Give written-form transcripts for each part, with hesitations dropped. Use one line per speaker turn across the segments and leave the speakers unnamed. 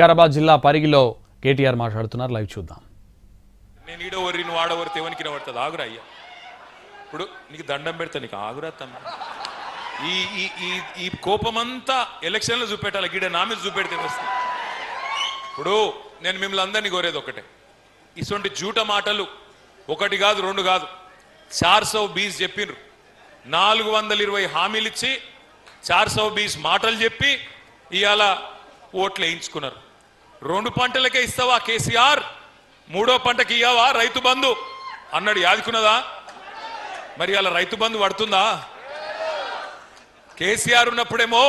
వికారాబాద్ జిల్లా పరిగిలో కేటీఆర్ మాట్లాడుతున్నారు. లైవ్ చూద్దాం.
నేను ఈడవరి నువ్వు ఆడవరి తెవనికి పడుతుంది. ఆగురా అయ్యా, ఇప్పుడు నీకు దండం పెడతా, నీకు ఆగురా తమ్మి. ఈ ఈ ఈ ఈ కోపమంతా ఎలక్షన్లో చూపెట్టాలి, గీడ నా మీద చూపెడితే వస్తుంది. ఇప్పుడు నేను మిమ్మల్ని అందరినీ కోరేది ఒకటే, ఇటువంటి జూట మాటలు ఒకటి కాదు రెండు కాదు 420 చెప్పిండ్రు. 420 హామీలు ఇచ్చి 420 మాటలు చెప్పి ఇవాళ ఓట్లు వేయించుకున్నారు. 2 పంటలకే ఇస్తావా కేసీఆర్, 3వ పంటకి ఇయ్యావా రైతు బంధు అన్నాడు. యాదుకున్నదా? మరి అలా రైతు బంధు పడుతుందా? కేసీఆర్ ఉన్నప్పుడేమో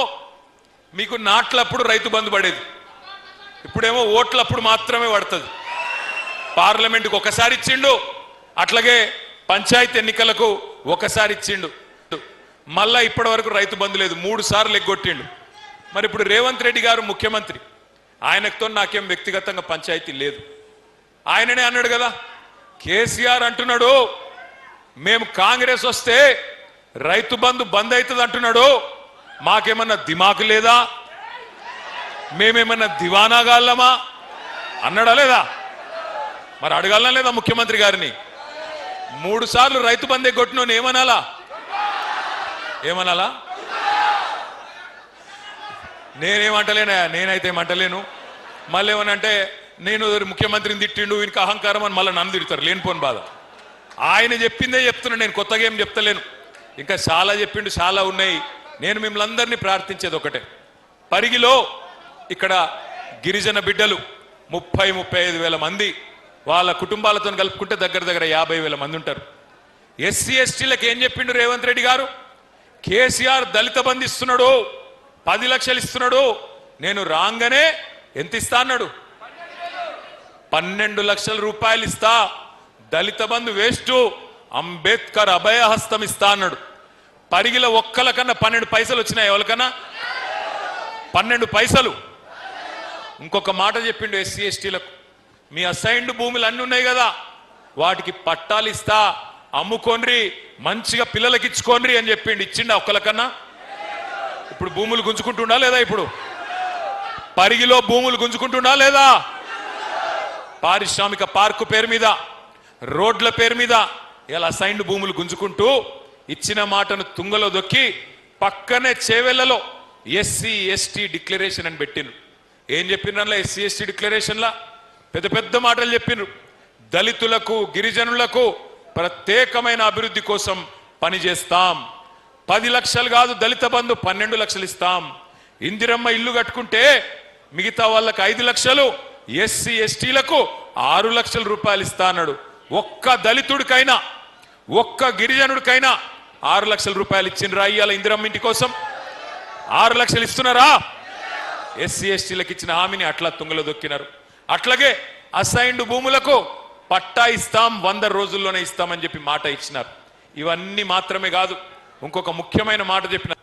మీకు నాట్లప్పుడు రైతు బంధు పడేది, ఇప్పుడేమో ఓట్లప్పుడు మాత్రమే పడుతుంది. పార్లమెంటుకు ఒకసారి ఇచ్చిండు, అట్లాగే పంచాయతీ ఎన్నికలకు ఒకసారి ఇచ్చిండు. మళ్ళా ఇప్పటి వరకు రైతు బంధు లేదు, 3 సార్లు ఎగ్గొట్టిండు. మరి ఇప్పుడు రేవంత్ రెడ్డి గారు ముఖ్యమంత్రి, ఆయనతో నాకేం వ్యక్తిగతంగా పంచాయతీ లేదు. ఆయననే అన్నాడు కదా, కేసీఆర్ అంటున్నాడు మేము కాంగ్రెస్ వస్తే రైతు బంధు బంద్ అవుతుంది అంటున్నాడు. మాకేమన్నా దిమాకు లేదా, మేమేమన్నా దివానాగాళ్ళమా అన్నాడా లేదా? మరి అడగాలనా లేదా ముఖ్యమంత్రి గారిని? 3 సార్లు రైతు బంద్ ఎగ్గొట్టిన ఏమనాలా? ఏమనాలా? నేనేమంటలేనా? నేనైతే ఏమంటలేను. మళ్ళీ ఏమనంటే నేను ముఖ్యమంత్రిని తిట్టిండు, వీనికి అహంకారం అని మళ్ళీ నన్ను తిడతారు, లేనిపోని బాధ. ఆయన చెప్పిందే చెప్తున్నా, నేను కొత్తగా ఏం చెప్తలేను. ఇంకా చాలా చెప్పిండు, చాలా ఉన్నాయి. నేను మిమ్మల్ని అందరినీ ప్రార్థించేది ఒకటే, పరిగిలో ఇక్కడ గిరిజన బిడ్డలు 30-35 వేల మంది, వాళ్ళ కుటుంబాలతో కలుపుకుంటే దగ్గర 50 వేల మంది ఉంటారు. ఎస్సీ ఎస్టీలకు ఏం చెప్పిండు రేవంత్ రెడ్డి గారు? కేసీఆర్ దళిత బంధు ఇస్తున్నాడు, 10 లక్షలు ఇస్తున్నాడు. నేను రాగానే ఎంత ఇస్తా అన్నాడు? 12 లక్షల రూపాయలు ఇస్తా. దళిత బంధు వేస్ట్, అంబేద్కర్ అభయహస్తం ఇస్తా అన్నాడు. పరిగిల ఒక్కలకన్నా 12 పైసలు వచ్చినాయి. ఎవరికన్నా 12 పైసలు. ఇంకొక మాట చెప్పిండు ఎస్సీ ఎస్టీలకు, మీ అసైన్డ్ భూములు అన్నీ ఉన్నాయి కదా, వాటికి పట్టాలు ఇస్తా, అమ్ముకోండ్రి, మంచిగా పిల్లలకి ఇచ్చుకోండ్రి అని చెప్పిండు. ఇచ్చిండా ఒక్కలకన్నా? ఇప్పుడు భూములు గుంజుకుంటుండా లేదా? ఇప్పుడు పరిగిలో భూములు గుంజుకుంటుండా లేదా? పారిశ్రామిక పార్కు పేరు మీద, రోడ్ల పేరు మీద ఇలా అసైన్డ్ భూములు గుంజుకుంటూ ఇచ్చిన మాటను తుంగలో దొక్కి పక్కనే చేవెళ్లలో ఎస్సీ ఎస్టీ డిక్లరేషన్ అని పెట్టిండ్రు. ఏం చెప్పినలా ఎస్సీ ఎస్టీ డిక్లరేషన్లా? పెద్ద పెద్ద మాటలు చెప్పినారు. దళితులకు గిరిజనులకు ప్రత్యేకమైన అభివృద్ధి కోసం పనిచేస్తాం. 10 లక్షలు కాదు దళిత బంధు, 12 లక్షలు ఇస్తాం. ఇందిరమ్మ ఇల్లు కట్టుకుంటే మిగతా వాళ్ళకి 5 లక్షలు, ఎస్సీ ఎస్టీలకు 6 లక్షల రూపాయలు ఇస్తా అన్నాడు. ఒక్క దళితుడికైనా ఒక్క గిరిజనుడికైనా 6 లక్షల రూపాయలు ఇచ్చిండ్రా ఇయ్యాల ఇందిరమ్మ ఇంటి కోసం? 6 లక్షలు ఇస్తున్నారా? ఎస్సీ ఎస్టీలకు ఇచ్చిన హామీని అట్లా తుంగలో దొక్కినారు. అట్లాగే అసైన్డ్ భూములకు పట్టా ఇస్తాం, 100 రోజుల్లోనే ఇస్తామని చెప్పి మాట ఇచ్చినారు. ఇవన్నీ మాత్రమే కాదు, ఇంకొక ముఖ్యమైన మాట చెప్పిన